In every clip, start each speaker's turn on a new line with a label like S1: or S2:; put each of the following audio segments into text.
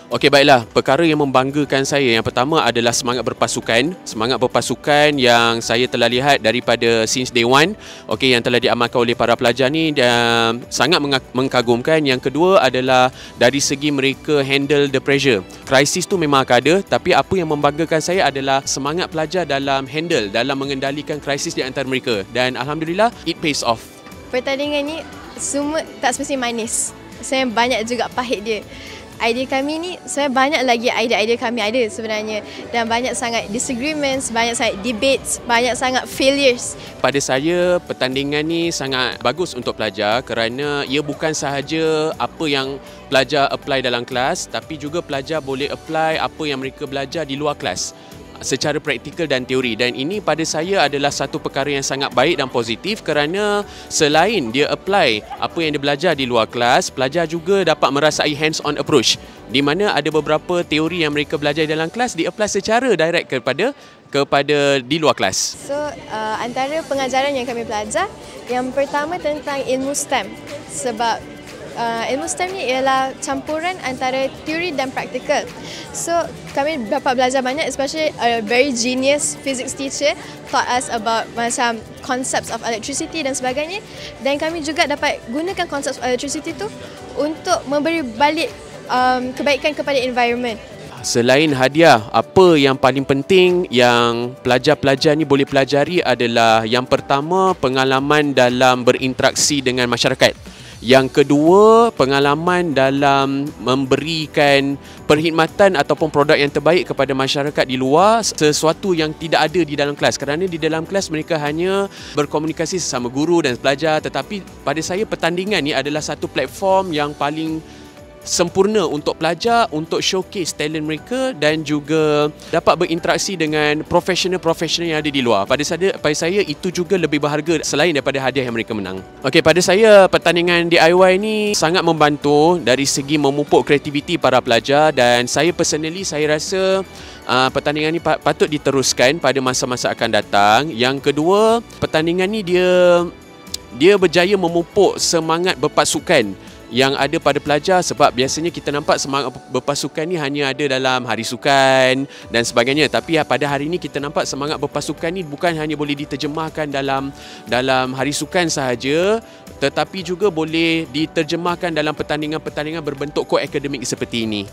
S1: Okey, baiklah. Perkara yang membanggakan saya yang pertama adalah semangat berpasukan. Semangat berpasukan yang saya telah lihat daripada since day one, okey, yang telah diamalkan oleh para pelajar ni dan sangat mengagumkan. Yang kedua adalah dari segi mereka handle the pressure. Krisis tu memang akan ada, tapi apa yang membanggakan saya adalah semangat pelajar dalam mengendalikan krisis di antara mereka. Dan alhamdulillah it pays off.
S2: Pertandingan ni semua tak semestinya manis. Saya banyak juga pahit dia. Idea kami ni, saya banyak lagi idea-idea kami ada sebenarnya, dan banyak sangat disagreements, banyak sangat debates, banyak sangat failures.
S1: Pada saya, pertandingan ni sangat bagus untuk pelajar kerana ia bukan sahaja apa yang pelajar apply dalam kelas, tapi juga pelajar boleh apply apa yang mereka belajar di luar kelas secara praktikal dan teori. Dan ini pada saya adalah satu perkara yang sangat baik dan positif kerana selain dia apply apa yang dia belajar di luar kelas, pelajar juga dapat merasai hands-on approach di mana ada beberapa teori yang mereka belajar dalam kelas di-apply secara direct kepada di luar kelas.
S2: So, antara pengajaran yang kami belajar, yang pertama tentang ilmu STEM. Sebab ilmu STEM ni ialah campuran antara teori dan praktikal. So, kami dapat belajar banyak, especially a very genius physics teacher taught us about macam concepts of electricity dan sebagainya. Dan kami juga dapat gunakan concepts of electricity tu untuk memberi balik kebaikan kepada environment.
S1: Selain hadiah, apa yang paling penting yang pelajar-pelajar ni boleh pelajari adalah yang pertama, pengalaman dalam berinteraksi dengan masyarakat. Yang kedua, pengalaman dalam memberikan perkhidmatan ataupun produk yang terbaik kepada masyarakat di luar, sesuatu yang tidak ada di dalam kelas. Kerana di dalam kelas mereka hanya berkomunikasi sesama guru dan pelajar, tetapi pada saya pertandingan ni adalah satu platform yang paling sempurna untuk pelajar untuk showcase talent mereka dan juga dapat berinteraksi dengan profesional-profesional yang ada di luar. Pada saya itu juga lebih berharga selain daripada hadiah yang mereka menang. Okey, pada saya pertandingan DIY ni sangat membantu dari segi memupuk kreativiti para pelajar, dan saya personally saya rasa pertandingan ni patut diteruskan pada masa-masa akan datang. Yang kedua, pertandingan ni dia berjaya memupuk semangat berpasukan yang ada pada pelajar, sebab biasanya kita nampak semangat berpasukan ni hanya ada dalam hari sukan dan sebagainya, tapi pada hari ini kita nampak semangat berpasukan ni bukan hanya boleh diterjemahkan dalam hari sukan sahaja, tetapi juga boleh diterjemahkan dalam pertandingan-pertandingan berbentuk ko-akademik seperti ini.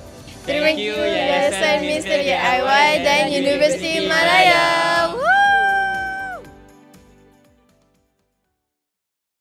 S2: Terima kasih Yayasan Misteri DIY dan Universiti Malaya.